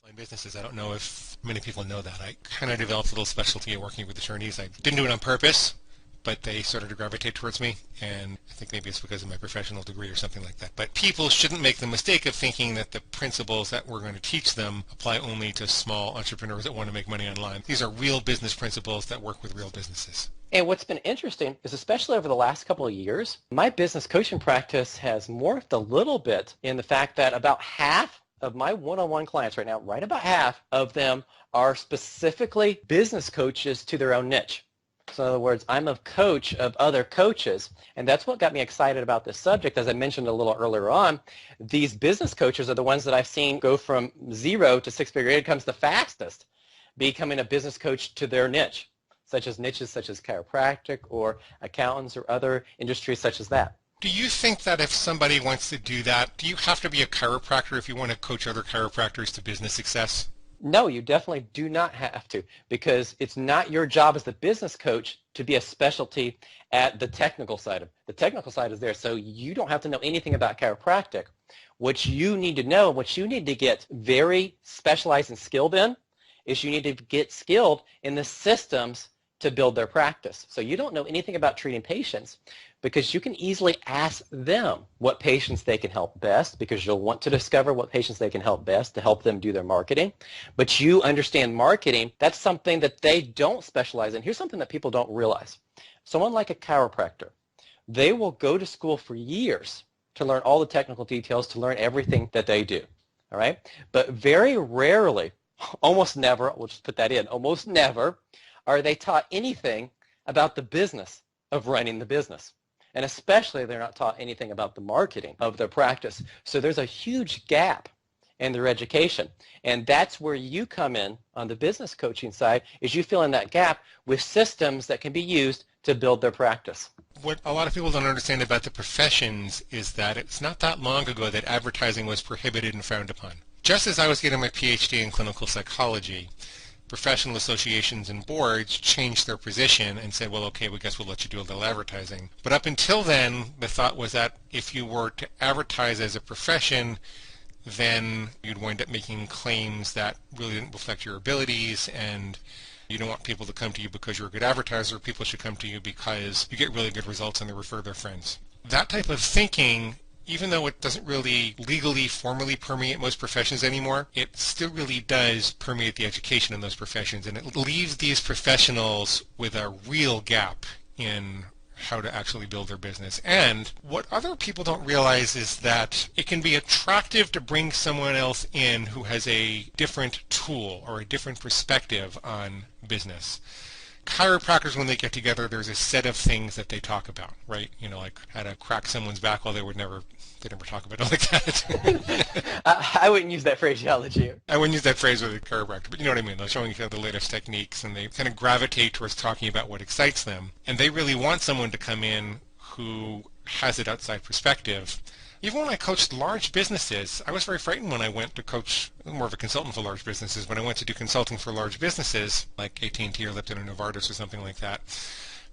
In businesses, I don't know if many people know that. I kind of developed a little specialty at working with attorneys. I didn't do it on purpose, but they started to gravitate towards me, and I think maybe it's because of my professional degree or something like that. But people shouldn't make the mistake of thinking that the principles that we're going to teach them apply only to small entrepreneurs that want to make money online. These are real business principles that work with real businesses. And what's been interesting is, especially over the last couple of years, my business coaching practice has morphed a little bit in the fact that about half of my one-on-one clients right now, right about half of them are specifically business coaches to their own niche. So in other words, I'm a coach of other coaches, and that's what got me excited about this subject. As I mentioned a little earlier on, these business coaches are the ones that I've seen go from 0 to six-figure incomes the fastest, becoming a business coach to their niche, such as niches such as chiropractic or accountants or other industries such as that. Do you think that if somebody wants to do that, do you have to be a chiropractor if you want to coach other chiropractors to business success? No, you definitely do not have to, because it's not your job as the business coach to be a specialty at the technical side. The technical side is there, so you don't have to know anything about chiropractic. What you need to know, what you need to get very specialized and skilled in, is you need to get skilled in the systems to build their practice. So you don't know anything about treating patients, because you can easily ask them what patients they can help best, because you'll want to discover what patients they can help best to help them do their marketing. But you understand marketing, that's something that they don't specialize in. Here's something that people don't realize. Someone like a chiropractor, they will go to school for years to learn all the technical details, to learn everything that they do. All right? But very rarely, almost never, we'll just put that in, almost never, are they taught anything about the business of running the business. And especially they're not taught anything about the marketing of their practice. So there's a huge gap in their education. And that's where you come in on the business coaching side, is you fill in that gap with systems that can be used to build their practice. What a lot of people don't understand about the professions is that it's not that long ago that advertising was prohibited and frowned upon. Just as I was getting my PhD in clinical psychology, professional associations and boards changed their position and said, well, okay, we guess we'll let you do a little advertising. But up until then, the thought was that if you were to advertise as a profession, then you'd wind up making claims that really didn't reflect your abilities, and you don't want people to come to you because you're a good advertiser. People should come to you because you get really good results and they refer their friends. That type of thinking, even though it doesn't really legally, formally permeate most professions anymore, it still really does permeate the education in those professions, and it leaves these professionals with a real gap in how to actually build their business. And what other people don't realize is that it can be attractive to bring someone else in who has a different tool or a different perspective on business. Chiropractors, when they get together, there's a set of things that they talk about, right? You know, like how to crack someone's back. Well, they never talk about it like that. I wouldn't use that phraseology. I wouldn't use that phrase with a chiropractor, but you know what I mean. They're showing you the latest techniques, and they kind of gravitate towards talking about what excites them. And they really want someone to come in who has an outside perspective. Even when I coached large businesses, I was very frightened when I went to coach, more of a consultant for large businesses, when I went to do consulting for large businesses, like AT&T or Lipton or Novartis or something like that,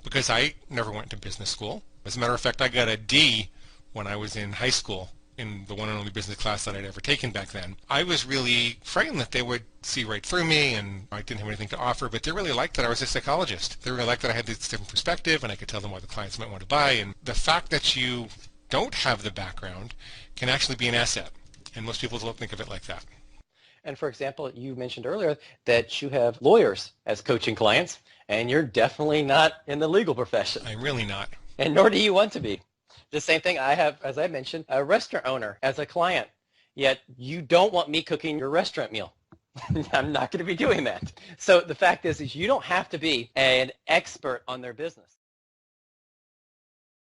because I never went to business school. As a matter of fact, I got a D when I was in high school in the one and only business class that I'd ever taken back then. I was really frightened that they would see right through me and I didn't have anything to offer, but they really liked that I was a psychologist. They really liked that I had this different perspective and I could tell them why the clients might want to buy. And the fact that you don't have the background can actually be an asset, and most people don't think of it like that. And for example, you mentioned earlier that you have lawyers as coaching clients, and you're definitely not in the legal profession. I'm really not. And nor do you want to be. The same thing, I have, as I mentioned, a restaurant owner as a client, yet you don't want me cooking your restaurant meal. I'm not going to be doing that. So the fact is you don't have to be an expert on their business.